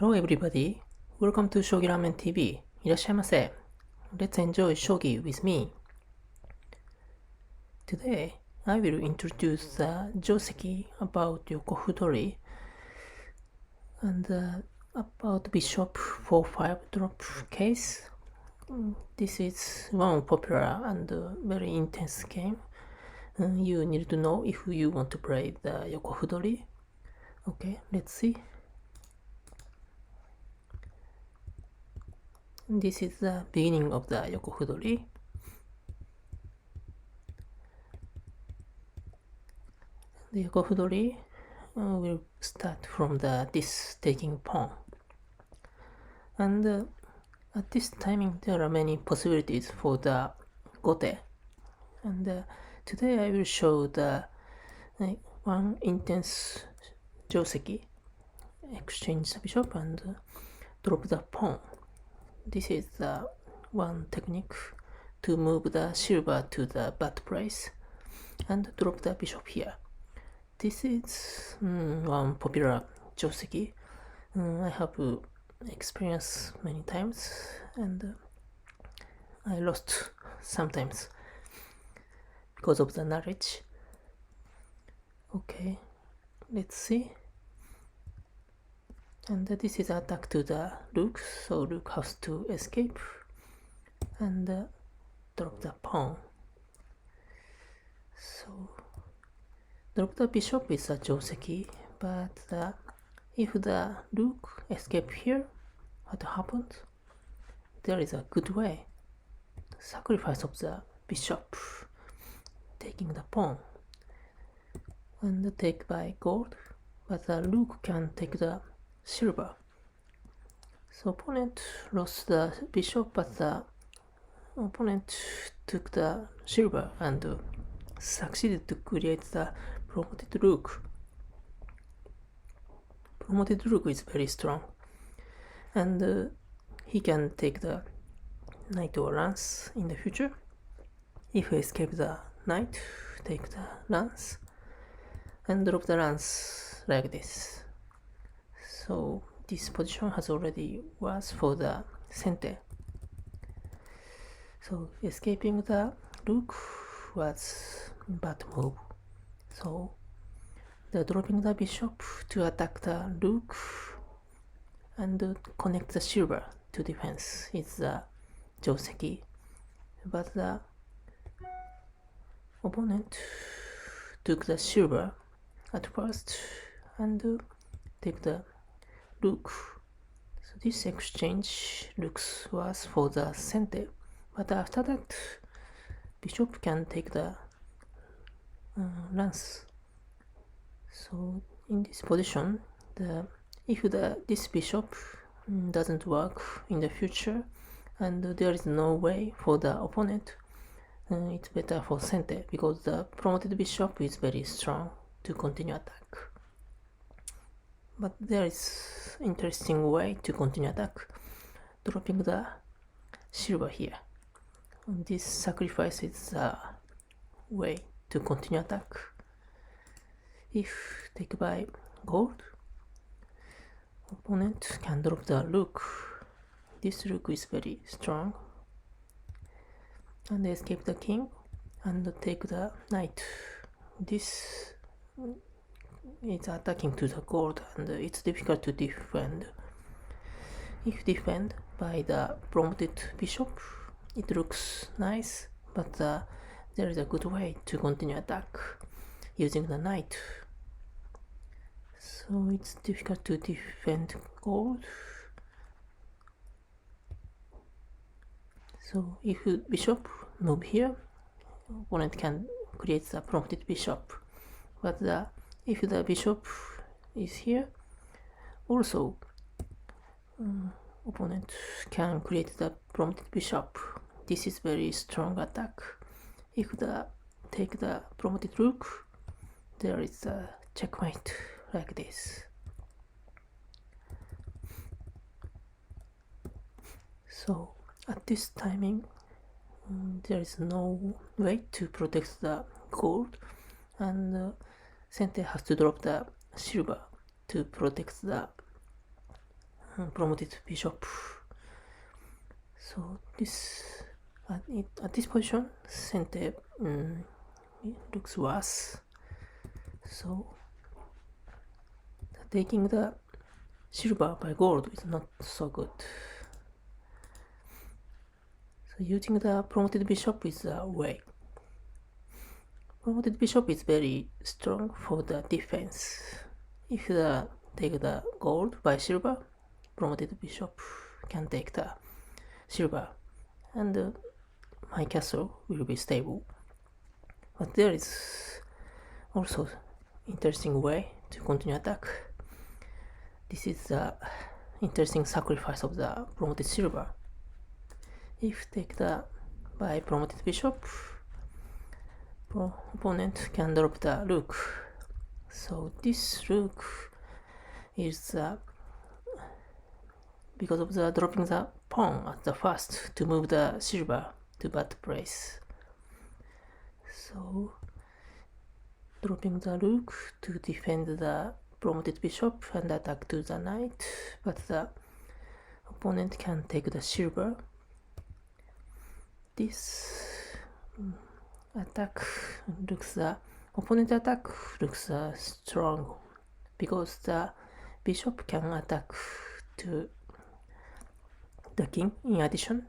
Hello everybody, welcome to Shogi Ramen TV. いらっしゃいませ。Let's enjoy Shogi with me. Today, I will introduce the joseki about Yokofudori and about Bishop 4-5 drop case. This is one popular and very intense game. You need to know if you want to play the Yokofudori. Okay, let's see. This is the beginning of the Yokofudori. The Yokofudori will start from this taking pawn. And at this timing, there are many possibilities for the gote. And today I will show the one intense joseki. Exchange the bishop and drop the pawn. This is the one technique to move the silver to the bad place and drop the bishop here. This is one popular joseki. I have experienced many times and I lost sometimes because of the knowledge. Okay, let's see. And this is attack to the rook, so rook has to escape and drop the pawn. So drop the bishop is a joseki, but if the rook escape here, what happens? There is a good way. Sacrifice of the bishop, taking the pawn, and take by gold, but the rook can take the silver. So opponent lost the bishop, but the opponent took the silver and succeeded to create the promoted rook. Promoted rook is very strong, and he can take the knight or lance in the future. If he escape the knight, take the lance and drop the lance like this. So this position has already was for the center. So escaping the rook was bad move. So the dropping the bishop to attack the rook and connect the silver to defense is the joseki. But the opponent took the silver at first and take the rook. So this exchange looks worse for the center. But after that, bishop can take the lance. So in this position, if this bishop doesn't work in the future, and there is no way for the opponent, it's better for center because the promoted bishop is very strong to continue attack. But there is interesting way to continue attack, dropping the silver here. And this sacrifice is the way to continue attack. If take by gold, opponent can drop the rook. This rook is very strong. And escape the king and take the knight. This is attacking to the gold and it's difficult to defend. If defend by the promoted bishop, it looks nice, but there is a good way to continue attack using the knight. So it's difficult to defend gold. So if bishop move here, opponent can create the promoted bishop. But if the bishop is here, also opponent can create the promoted bishop. This is very strong attack. If take the promoted rook, there is a checkmate like this. So at this timing, there is no way to protect the gold, and center has to drop the silver to protect the promoted bishop. So this at this position, Sente it looks worse. So taking the silver by gold is not so good. So using the promoted bishop is the way. Promoted bishop is very strong for the defense. If you take the gold by silver, promoted bishop can take the silver, and my castle will be stable. But there is also interesting way to continue attack. This is the interesting sacrifice of the promoted silver. If take the by promoted bishop, opponent can drop the rook. So this rook is because of the dropping the pawn at the first to move the silver to bad place. So dropping the rook to defend the promoted bishop and attack to the knight, but the opponent can take the silver. This attack looks opponent attack looks strong because the bishop can attack to the king in addition,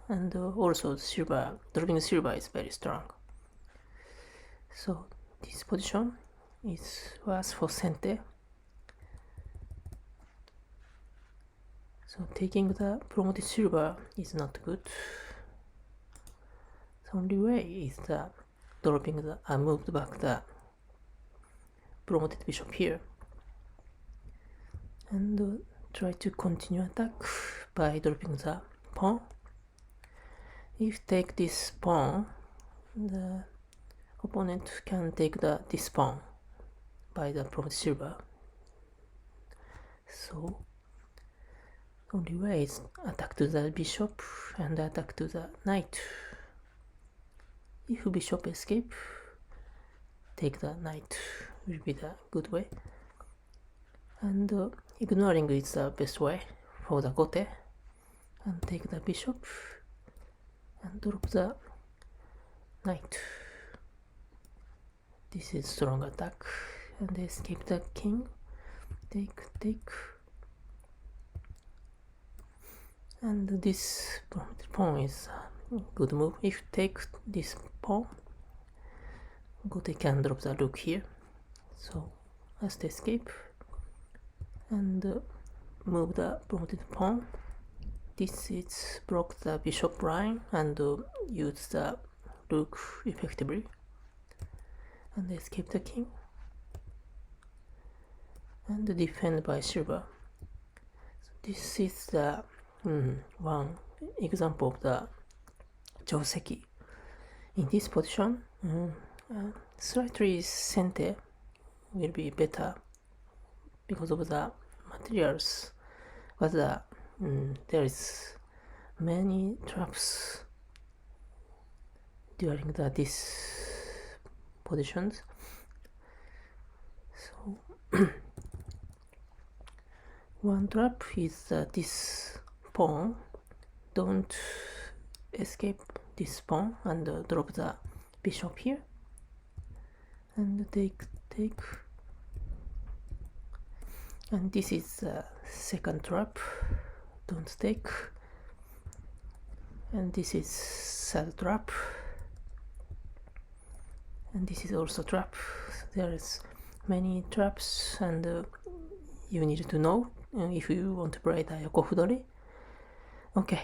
and also silver dropping silver is very strong. So this position is worse for Sente. So taking the promoted silver is not good. The only way is dropping moved back the promoted bishop here, and try to continue attack by dropping the pawn. If take this pawn, the opponent can take this pawn by the promoted silver. So only way is attack to the bishop and attack to the knight. If bishop escape, take the knight will be the good way, and ignoring is the best way for the gote, and take the bishop and drop the knight. This is strong attack, and escape the king. Take, and this pawn is a good move. If take this pawn, gote can drop the rook here, so just escape and move the promoted pawn. This is block the bishop line and use the rook effectively, and escape the king and defend by silver. So this is the one example of the joseki. In this position, slightly Sente will be better because of the materials, but there is many traps during these positions. So one trap is this pawn. Don't escape this pawn and drop the bishop here, and take, and this is the second trap. Don't take, and this is third trap, and this is also trap. There is many traps, and you need to know if you want to play the Yokofudori. Okay,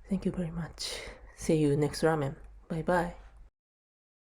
thank you very much. See you next ramen. Bye bye.